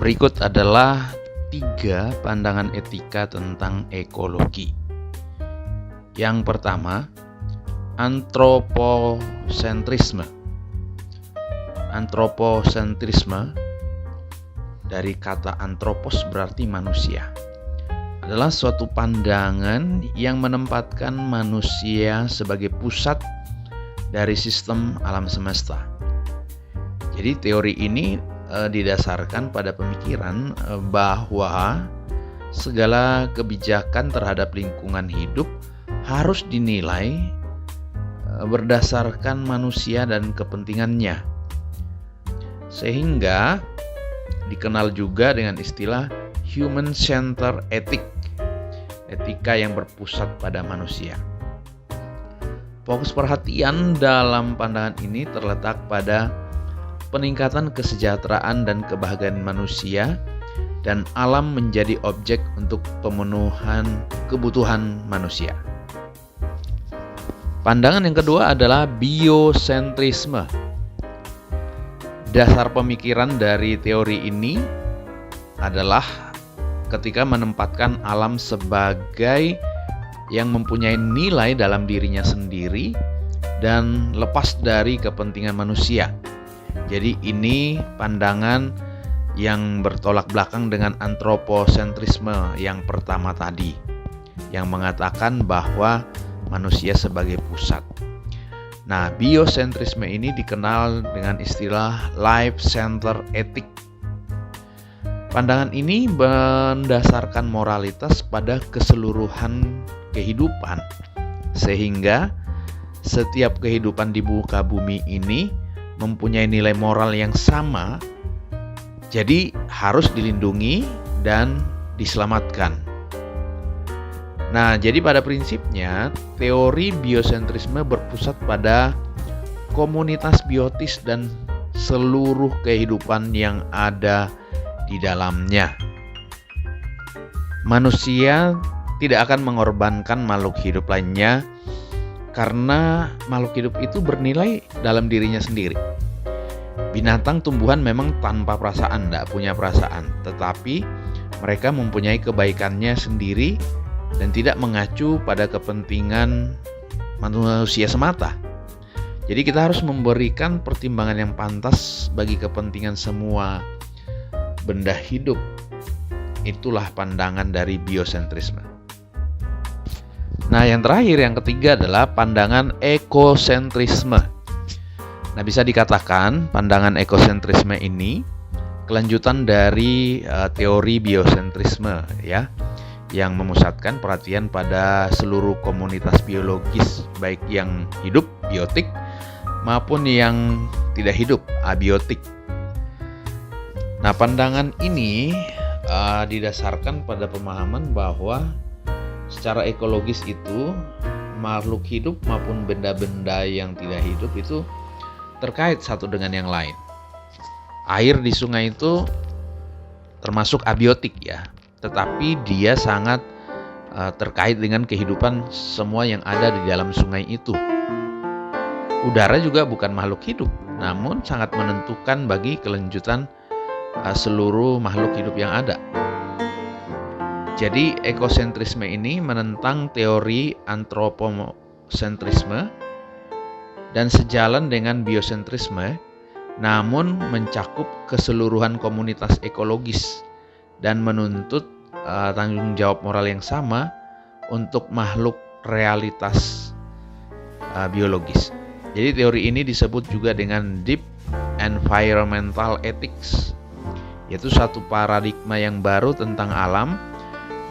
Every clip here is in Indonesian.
Berikut adalah 3 pandangan etika tentang ekologi. Yang pertama, antroposentrisme. Antroposentrisme dari kata antropos berarti manusia. Adalah suatu pandangan yang menempatkan manusia sebagai pusat dari sistem alam semesta. Jadi teori ini didasarkan pada pemikiran bahwa segala kebijakan terhadap lingkungan hidup harus dinilai berdasarkan manusia dan kepentingannya. Sehingga dikenal juga dengan istilah human centered ethic, etika yang berpusat pada manusia. Fokus perhatian dalam pandangan ini terletak pada peningkatan kesejahteraan dan kebahagiaan manusia dan alam menjadi objek untuk pemenuhan kebutuhan manusia. Pandangan yang kedua adalah biosentrisme. Dasar pemikiran dari teori ini adalah ketika menempatkan alam sebagai yang mempunyai nilai dalam dirinya sendiri dan lepas dari kepentingan manusia. Jadi ini pandangan yang bertolak belakang dengan antroposentrisme yang pertama tadi, yang mengatakan bahwa manusia sebagai pusat. Nah, biosentrisme ini dikenal dengan istilah life-centered ethic. Pandangan ini mendasarkan moralitas pada keseluruhan kehidupan, sehingga setiap kehidupan di muka bumi ini mempunyai nilai moral yang sama, jadi harus dilindungi dan diselamatkan. Nah, jadi pada prinsipnya teori biosentrisme berpusat pada komunitas biotis dan seluruh kehidupan yang ada di dalamnya. Manusia tidak akan mengorbankan makhluk hidup lainnya karena makhluk hidup itu bernilai dalam dirinya sendiri. Binatang tumbuhan memang tanpa perasaan, tidak punya perasaan, tetapi mereka mempunyai kebaikannya sendiri dan tidak mengacu pada kepentingan manusia semata. Jadi kita harus memberikan pertimbangan yang pantas bagi kepentingan semua benda hidup. Itulah pandangan dari biosentrisme. Nah, yang terakhir, yang ketiga adalah pandangan ekosentrisme. Nah, bisa dikatakan pandangan ekosentrisme ini kelanjutan dari teori biosentrisme, ya, yang memusatkan perhatian pada seluruh komunitas biologis, baik yang hidup, biotik, maupun yang tidak hidup, abiotik. Nah, pandangan ini didasarkan pada pemahaman bahwa secara ekologis itu makhluk hidup maupun benda-benda yang tidak hidup itu terkait satu dengan yang lain. Air di sungai itu termasuk abiotik, ya, tetapi dia sangat terkait dengan kehidupan semua yang ada di dalam sungai itu. Udara juga bukan makhluk hidup, namun sangat menentukan bagi kelanjutan seluruh makhluk hidup yang ada. Jadi ekosentrisme ini menentang teori antroposentrisme dan sejalan dengan biosentrisme, namun mencakup keseluruhan komunitas ekologis dan menuntut tanggung jawab moral yang sama untuk makhluk realitas biologis. Jadi teori ini disebut juga dengan deep environmental ethics, yaitu satu paradigma yang baru tentang alam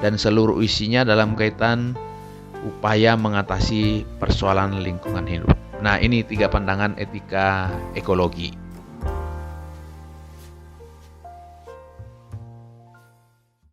dan seluruh isinya dalam kaitan upaya mengatasi persoalan lingkungan hidup. Nah, ini 3 pandangan etika ekologi.